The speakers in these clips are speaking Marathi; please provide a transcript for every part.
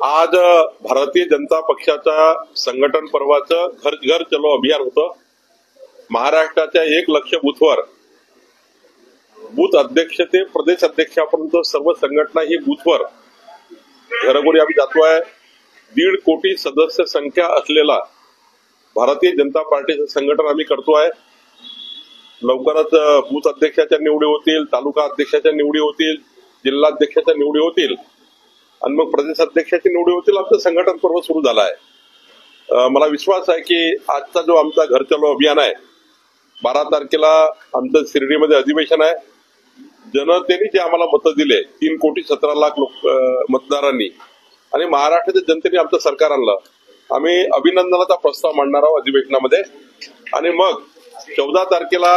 आज भारतीय जनता पक्षाच्या संघटन पर्वाचं घर घर चलो अभियान होतं. महाराष्ट्राच्या 1 लाख बूथवर बूथ अध्यक्ष ते प्रदेश अध्यक्षापर्यंत सर्व संघटना ही बूथवर घरोघरी आम्ही जातोय. 1.5 कोटी सदस्य संख्या असलेला भारतीय जनता पार्टीचं संघटन आम्ही करतोय. लवकरच बूथ अध्यक्षाच्या निवडी होतील, तालुका अध्यक्षाच्या निवडी होतील, जिल्हाध्यक्षाच्या निवडी होतील आणि मग प्रदेश अध्यक्षाची निवडी होतील. आमचं संघटन पर्व सुरू झालं आहे. मला विश्वास आहे की आजचा जो आमचा घर चलो अभियान आहे, 12 तारखेला आमचं शिर्डीमध्ये अधिवेशन आहे. जनतेने जे आम्हाला मतं दिले 3 कोटी 17 लाख मतदारांनी आणि महाराष्ट्राच्या जनतेने आमचं सरकार आणलं. आम्ही अभिनंदनाचा प्रस्ताव मांडणार आहोत अधिवेशनामध्ये आणि मग 14 तारखेला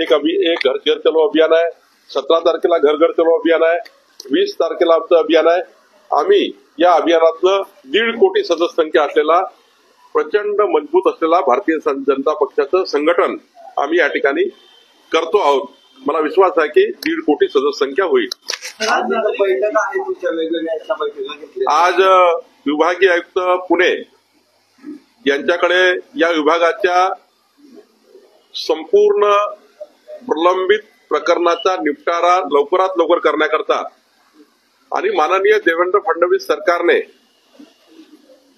एक घर घर चलो अभियान आहे. 17 तारखेला घर घर चलो अभियान आहे. 20 तारखेला आमचं अभियान आहे. आम्ही या अभियानातलं 1.5 कोटी सदस्य संख्या असलेला प्रचंड मजबूत असलेला भारतीय जनता पक्षाचं संघटन आम्ही या ठिकाणी करतो आहोत. मला विश्वास आहे की 1.5 कोटी सदस्य संख्या होईल. आज विभागीय आयुक्त पुणे यांच्याकडे या विभागाच्या संपूर्ण प्रलंबित प्रकरणाचा निपटारा लवकरात लवकर करण्याकरता आणि माननीय देवेंद्र फडणवीस सरकारने,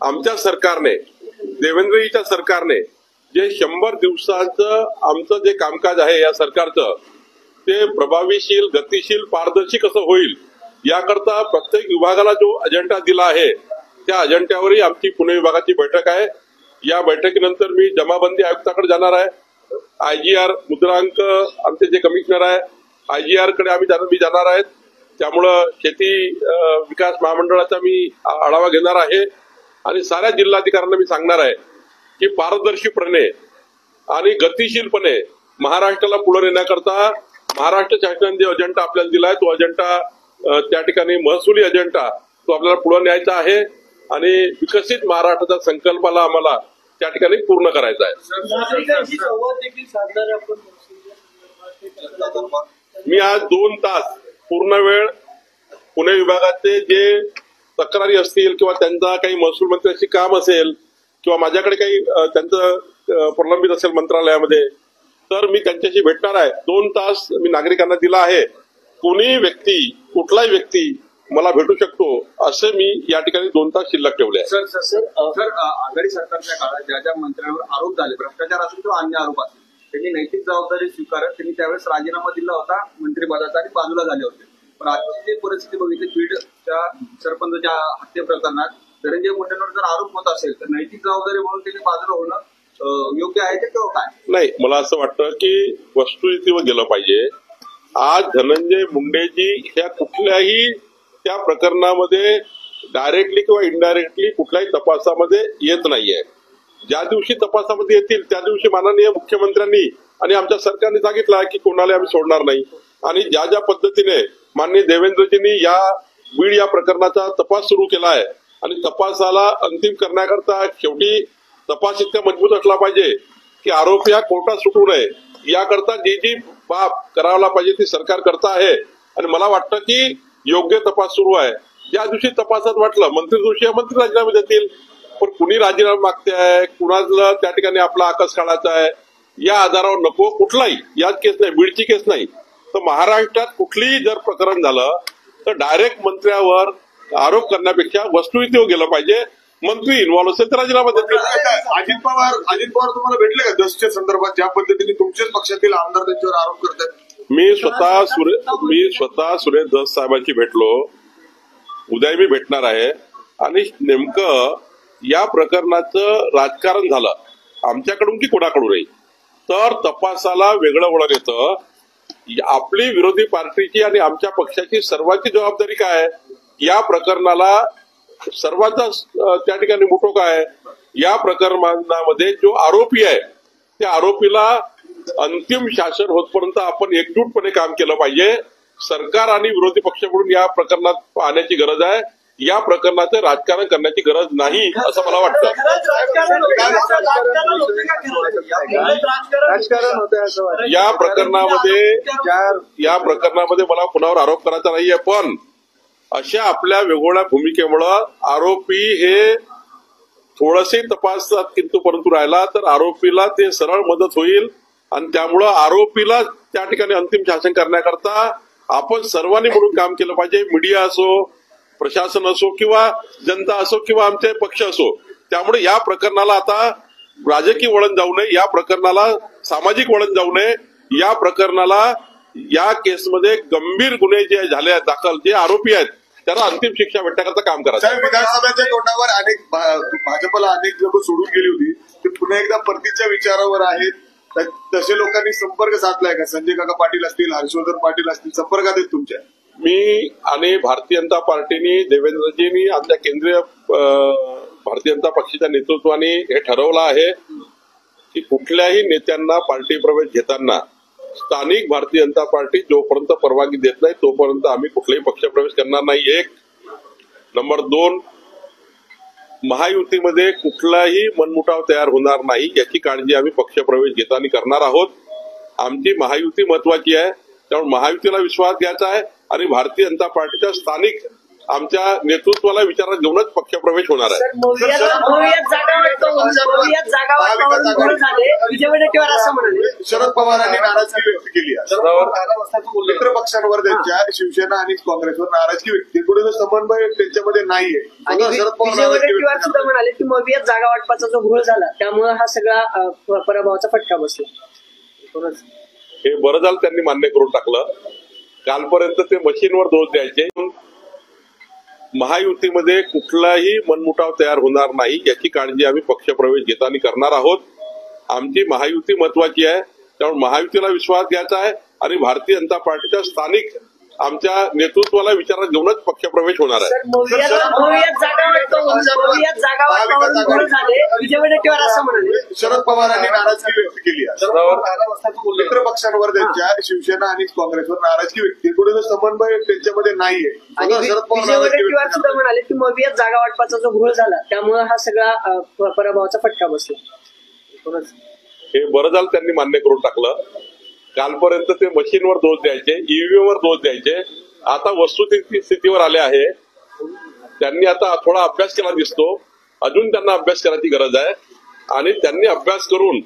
आमच्या सरकारने, देवेंद्रजीच्या सरकारने जे 100 दिवसाचं आमचं जे कामकाज आहे या सरकारचं, ते प्रभावीशील, गतिशील, पारदर्शी कसं होईल याकरता प्रत्येक विभागाला जो अजेंडा दिला आहे त्या अजेंड्यावरही आमची पुणे विभागाची बैठक आहे. या बैठकीनंतर मी जमाबंदी आयुक्ताकडे जाणार आहे. IGR मुद्रांक आमचे जे कमिशनर आहे IGR कडे मी जाणार आहेत. त्यामुळं शेती विकास महामंडळाचा मी आढावा घेणार आहे आणि साऱ्या जिल्हाधिकाऱ्यांना मी सांगणार आहे की पारदर्शीपणे आणि गतिशीलपणे महाराष्ट्राला पुढे नेण्याकरता महाराष्ट्र शासनाने जो अजेंडा आपल्याला दिलाय तो अजेंडा त्या ठिकाणी महसुली अजेंडा तो आपल्याला पुढे न्यायचा आहे आणि विकसित महाराष्ट्राच्या संकल्पाला आम्हाला त्या ठिकाणी पूर्ण करायचा आहे. मी आज 2 तास पूर्ण वेळ पुणे विभागाचे जे तक्रारी असतील किंवा त्यांचा काही महसूल मंत्र्याशी काम असेल किंवा माझ्याकडे काही त्यांचं प्रलंबित असेल मंत्रालयामध्ये तर मी त्यांच्याशी भेटणार आहे. 2 तास मी नागरिकांना दिला आहे. कुठलाही व्यक्ती मला भेटू शकतो असं मी या ठिकाणी 2 तास शिल्लक ठेवले आहे. सर आघाडी सरकारच्या काळात ज्या ज्या मंत्र्यांवर आरोप झाले, भ्रष्टाचार असेल किंवा अन्य आरोप असेल, त्यांनी नैतिक जबाबदारी स्वीकारत त्यांनी त्यावेळेस राजीनामा दिला होता मंत्रिपदाचा आणि बाजूला झाले होते. पण आजची जी परिस्थिती बघितली, बीडच्या सरपंचाच्या हत्या प्रकरणात धनंजय मुंडेंवर जर आरोप होत असेल तर नैतिक जबाबदारी म्हणून त्यांनी बाजूला होणं योग्य आहे किंवा काय? नाही, मला असं वाटतं की वस्तुस्थितीवर गेलं पाहिजे. आज धनंजय मुंडेजी ह्या कुठल्याही त्या प्रकरणामध्ये डायरेक्टली किंवा इनडायरेक्टली कुठल्याही तपासामध्ये येत नाहीये. ज्या दिवशी तपासामध्ये येतील त्या दिवशी माननीय मुख्यमंत्र्यांनी आणि आमच्या सरकारने सांगितलं की कोणाला आम्ही सोडणार नाही आणि ज्या ज्या पद्धतीने माननीय देवेंद्रजींनी बीड या प्रकरणाचा तपास सुरू केला आहे आणि तपासाला अंतिम करण्याकरता शेवटी तपास इतका मजबूत असला पाहिजे की आरोपी हा कोर्टात सुटू नये याकरता जी बाब करायला पाहिजे ती सरकार करता आहे आणि मला वाटतं की योग्य तपास सुरू आहे. ज्या दिवशी तपासात वाटलं मंत्री राजीनामे देतील, पण कुणी राजीनामा मागते आहे, कुणाला त्या ठिकाणी आपला आकस काढायचा आहे या आधारावर नको. कुठलाही याच केस नाही, बीडची केस नाही, तर महाराष्ट्रात कुठलीही जर प्रकरण झालं तर डायरेक्ट मंत्र्यावर आरोप करण्यापेक्षा वस्तुस्थितीवर गेलं पाहिजे. मंत्री इन्व्हॉल्व असेल तर राजीनामा देतील. अजित पवार तुम्हाला भेटले का दसच्या संदर्भात? ज्या पद्धतीने तुमच्याच पक्षातील आमदार त्यांच्यावर आरोप करतात. मी स्वतः सुरेश धस साहेबांची भेटलो. उद्या मी भेटणार आहे आणि नेमकं या प्रकरणाचं राजकारण झालं आमच्याकडून की कोणाकडूनही तर तपासाला वेगळं वळण येतं. आपली विरोधी पार्टीची आणि आमच्या पक्षाची सर्वांची जबाबदारी काय आहे? या प्रकरणाला सर्वांचा त्या ठिकाणी मोठो काय? या प्रकरणामध्ये जो आरोपी आहे त्या आरोपीला अंतिम शासन होतपर्यंत आपण एकजूटपणे काम केलं पाहिजे. सरकार आणि विरोधी पक्ष म्हणून या प्रकरणात पाहण्याची गरज आहे. या प्रकरणाचं राजकारण करण्याची गरज नाही असं मला वाटतं. या प्रकरणामध्ये मला कुणावर आरोप करायचा नाहीये, पण अशा आपल्या वेगवेगळ्या भूमिकेमुळं आरोपी हे थोडसे तपासात किंतु परंतु राहिला तर आरोपीला ते सरळ मदत होईल आणि त्यामुळं आरोपीला त्या ठिकाणी अंतिम शासन करण्याकरता आपण सर्वांनी मिळून काम केलं पाहिजे. मीडिया असो, प्रशासन असो किंवा जनता असो किंवा आमचे पक्ष असो. त्यामुळे या प्रकरणाला आता राजकीय वळण जाऊ नये, या प्रकरणाला सामाजिक वळण जाऊ नये, या प्रकरणाला या केसमध्ये गंभीर गुन्हे जे झाले आहेत दाखल, जे आरोपी आहेत त्यांना अंतिम शिक्षा भेटण्याकरता काम करायचं. विधानसभेच्या तोंडावर अनेक भाजपला अनेक लोक सोडून गेली होती, ते पुन्हा एकदा परतीच्या विचारावर आहेत. तसे लोकांनी संपर्क साधलाय का? संजय काका पाटील असतील, हर्षवर्धन पाटील असतील, संपर्कात आहेत तुमच्या? मी आणि भारतीय जनता पार्टीनी, देवेंद्रजींनी, आमच्या केंद्रीय भारतीय जनता पक्षाच्या नेतृत्वाने हे ठरवलं आहे की कुठल्याही नेत्यांना पार्टी प्रवेश घेताना स्थानिक भारतीय जनता पार्टी जोपर्यंत परवानगी देत नाही तोपर्यंत आम्ही कुठलाही पक्ष प्रवेश करणार नाही. एक. नंबर 2, महायुतीमध्ये कुठलाही मनमुटाव तयार होणार नाही याची काळजी आम्ही पक्ष प्रवेश घेताना करणार आहोत. आमची महायुती महत्वाची आहे, त्यामुळे महायुतीला विश्वास द्यायचा आहे आणि भारतीय जनता पार्टीच्या स्थानिक आमच्या नेतृत्वाला विचारात घेऊनच पक्षप्रवेश होणार आहे. शरद पवारांनी नाराजगी व्यक्त केली आहे मित्र पक्षांवर, त्यांच्या शिवसेना आणि काँग्रेसवर नाराजगी व्यक्त केली. कुठे समन्वय त्यांच्यामध्ये नाहीये. शरद पवार सुद्धा म्हणाले की मवियात जागा वाटपाचा जो घोळ झाला त्यामुळे हा सगळा पराभवाचा फटका बसला. हे बरं झालं त्यांनी मान्य करून टाकलं. कालपर्यंत ते मशीनवर दोष द्यायचे. महायुतीमध्ये कुठलाही मनमुटाव तयार होणार नाही याची काळजी आम्ही पक्षप्रवेश घेताना करणार आहोत. आमची महायुती महत्वाची आहे, त्यामुळे महायुतीला विश्वास द्यायचा आहे आणि भारतीय जनता पार्टीच्या स्थानिक आमच्या नेतृत्वाला विचारात घेऊनच पक्षप्रवेश होणार आहे. शरद पवारांनी नाराजगी व्यक्त केली आहे मित्र पक्षांवर, त्यांच्या शिवसेना आणि काँग्रेसवर नाराजगी व्यक्त केली. कुठे समन्वय त्यांच्यामध्ये नाहीये. शरद पवार सुद्धा म्हणाले की मवियात जागा वाटपाचा जो घोळ झाला त्यामुळे हा सगळा पराभवाचा फटका बसला. हे बरं झालं त्यांनी मान्य करून टाकलं. कालपर्यंत ते मशीनवर दोष द्यायचे, ईव्हीएमवर दोष द्यायचे. आता वस्तुस्थितीवर आले आहे. त्यांनी आता थोडा अभ्यास केला दिसतो. अजून त्यांना अभ्यास करायची गरज आहे आणि त्यांनी अभ्यास करून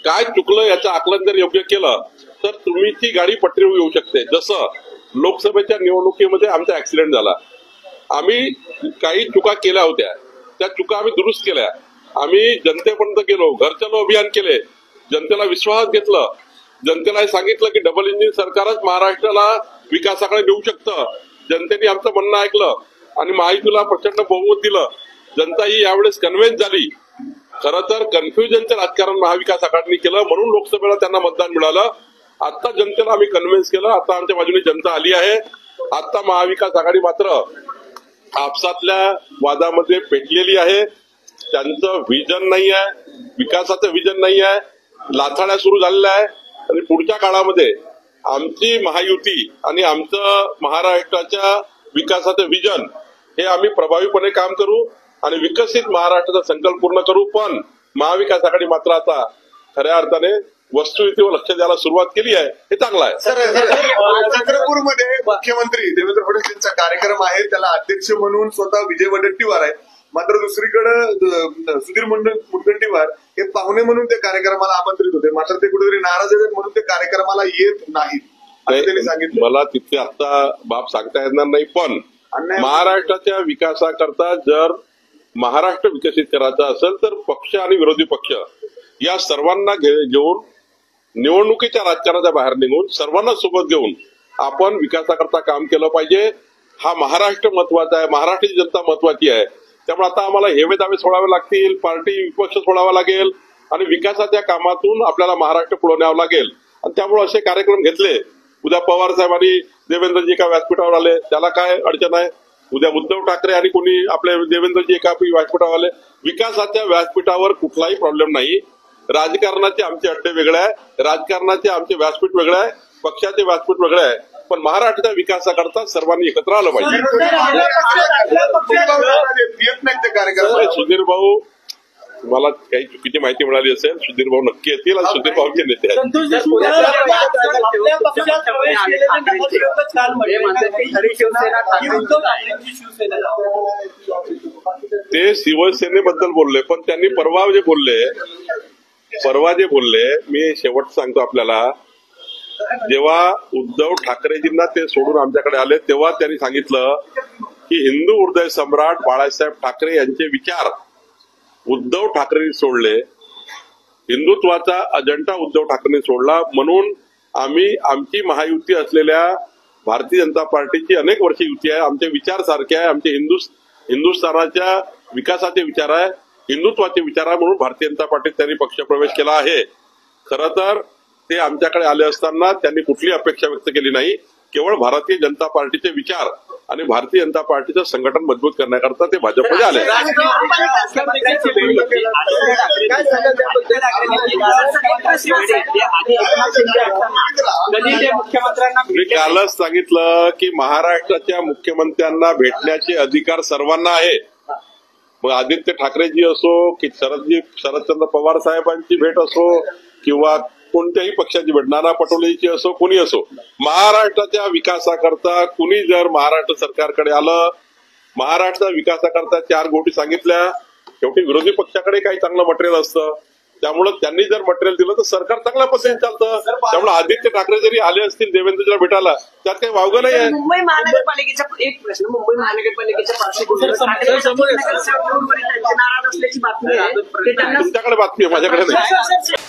काय चुकलं याचं आकलन जर योग्य केलं तर तुमची गाडी पटरीवर येऊ शकते. जसं लोकसभेच्या निवडणुकीमध्ये आमचा ऍक्सिडेंट झाला. आम्ही काही चुका केल्या होत्या, त्या चुका आम्ही दुरुस्त केल्या. आम्ही जनतेपर्यंत गेलो, घर चलो अभियान केले, जनतेला विश्वास घेतलं, जनतेला सांगितलं की डबल इंजिन सरकारच महाराष्ट्राला विकासाकडे नेऊ शकतं. जनतेने आमचं म्हणणं ऐकलं आणि महायुतीला प्रचंड बहुमत दिलं. जनता ही यावेळेस कन्व्हिन्स झाली. खरं तर कन्फ्युजनचं राजकारण महाविकास आघाडीने केलं म्हणून लोकसभेला त्यांना मतदान मिळालं. आता जनतेला आम्ही कन्व्हिन्स केलं. आता आमच्या बाजूने जनता आली आहे. आता महाविकास आघाडी मात्र आपसातल्या वादामध्ये पेटलेली आहे. त्यांचं विजन नाही आहे, विकासाचं विजन नाही आहे. लाथाड्या सुरू झालेल्या आहे आणि पुढच्या काळामध्ये आमची महायुती आणि आमचं महाराष्ट्राच्या विकासाचं विजन हे आम्ही प्रभावीपणे काम करू आणि विकसित महाराष्ट्राचा संकल्प पूर्ण करू. पण महाविकास आघाडी मात्र आता खऱ्या अर्थाने वस्तुस्थितीवर लक्ष द्यायला सुरुवात केली आहे. हे चांगलं आहे. चंद्रपूरमध्ये मुख्यमंत्री देवेंद्र फडणवीस यांचा कार्यक्रम आहे, त्याला अध्यक्ष म्हणून स्वतः विजय वडेट्टीवार आहे. मात्र दुसरीकडे सुधीर मुनगंटीवार हे पाहुणे म्हणून ते कार्यक्रमाला आमंत्रित होते. मात्र ते कुठेतरी नाराज आहेत म्हणून ते कार्यक्रमाला येत नाहीत असं त्यांनी सांगितलं. मला तिथे आता बाब सांगता येणार नाही. पण महाराष्ट्राच्या विकासाकरता जर महाराष्ट्र विकसित करायचा असेल तर पक्ष आणि विरोधी पक्ष या सर्वांना घेऊन निवडणुकीच्या राजकारणाच्या बाहेर निघून सर्वांना सोबत घेऊन आपण विकासाकरता काम केलं पाहिजे. हा महाराष्ट्र महत्वाचा आहे, महाराष्ट्राची जनता महत्वाची आहे. त्यामुळे आता आम्हाला हेवे दावे सोडावे लागतील, पार्टी विपक्ष सोडावा लागेल आणि विकासाच्या कामातून आपल्याला महाराष्ट्र पुढे न्यावं लागेल. आणि त्यामुळे असे कार्यक्रम घेतले. उद्या पवार साहेब आणि देवेंद्रजी एका व्यासपीठावर आले, त्याला काय अडचण आहे? उद्या उद्धव ठाकरे आणि कोणी आपले देवेंद्रजी एका व्यासपीठावर आले. विकासाच्या व्यासपीठावर कुठलाही प्रॉब्लेम नाही. राजकारणाचे आमचे अड्डे वेगळे आहे, राजकारणाचे आमचे व्यासपीठ वेगळे आहे, पक्षाचे व्यासपीठ वेगळे आहे. पण महाराष्ट्राच्या विकासाकरता सर्वांनी एकत्र आलं पाहिजे. सुधीर भाऊ तुम्हाला काही चुकीची माहिती मिळाली असेल सुधीर भाऊ नक्की येतील आणि सुधीर भाऊचे नेते आहेत. संतोष देशमुख आपल्या पक्षात प्रवेश केलेले नगरसेवकच काल म्हटले की खरी शिवसेना ठाकरे उद्धव ठाकरेंची शिवसेना. ते शिवसेनेबद्दल बोलले, पण त्यांनी परवा जे बोलले मी शेवट सांगतो आपल्याला, जेव्हा उद्धव ठाकरेजींना ते सोडून आमच्याकडे आले तेव्हा त्यांनी सांगितलं की हिंदू हृदय सम्राट बाळासाहेब ठाकरे यांचे विचार उद्धव ठाकरेंनी सोडले, हिंदुत्वाचा अजेंडा उद्धव ठाकरेंनी सोडला, म्हणून आम्ही आमची महायुती असलेल्या भारतीय जनता पार्टीची अनेक वर्ष युती आहे, आमचे विचार सारखे आहे, आमचे हिंदुस्थानाच्या विकासाचे विचार आहे, हिंदुत्वाचे विचार आहे, म्हणून भारतीय जनता पार्टीत त्यांनी पक्षप्रवेश केला आहे. खरं तर ते आमच्याकडे आले असताना त्यांनी कुठली अपेक्षा व्यक्त केली नाही, केवळ भारतीय जनता पार्टीचे विचार आणि भारतीय जनता पार्टीचं संघटन मजबूत करण्याकरता ते भाजपमध्ये आले. मी कालच सांगितलं की महाराष्ट्राच्या मुख्यमंत्र्यांना भेटण्याचे अधिकार सर्वांना आहे. मग आदित्य ठाकरेजी असो की शरदचंद्र पवार साहेबांची भेट असो किंवा कोणत्याही पक्षाची भेट, नाना पटोलेची असो, कोणी असो, महाराष्ट्राच्या विकासाकरता कुणी जर महाराष्ट्र सरकारकडे आलं, महाराष्ट्राच्या विकासाकरता 4 गोष्टी सांगितल्या, शेवटी विरोधी पक्षाकडे काही चांगलं मटेरियल असतं, त्यामुळे त्यांनी जर मटेरियल दिलं तर सरकार चांगल्या पद्धतीने चालतं. त्यामुळे आदित्य ठाकरे जरी आले असतील देवेंद्रजीला भेटायला त्यात काही वावगं नाही आहे. मुंबई महानगरपालिकेचा एक प्रश्न, मुंबई महानगरपालिकेच्या पार्श्वभूमीवर नाराज असल्याची बातमी आहे. तुमच्याकडे बातमी आहे, माझ्याकडे नाही.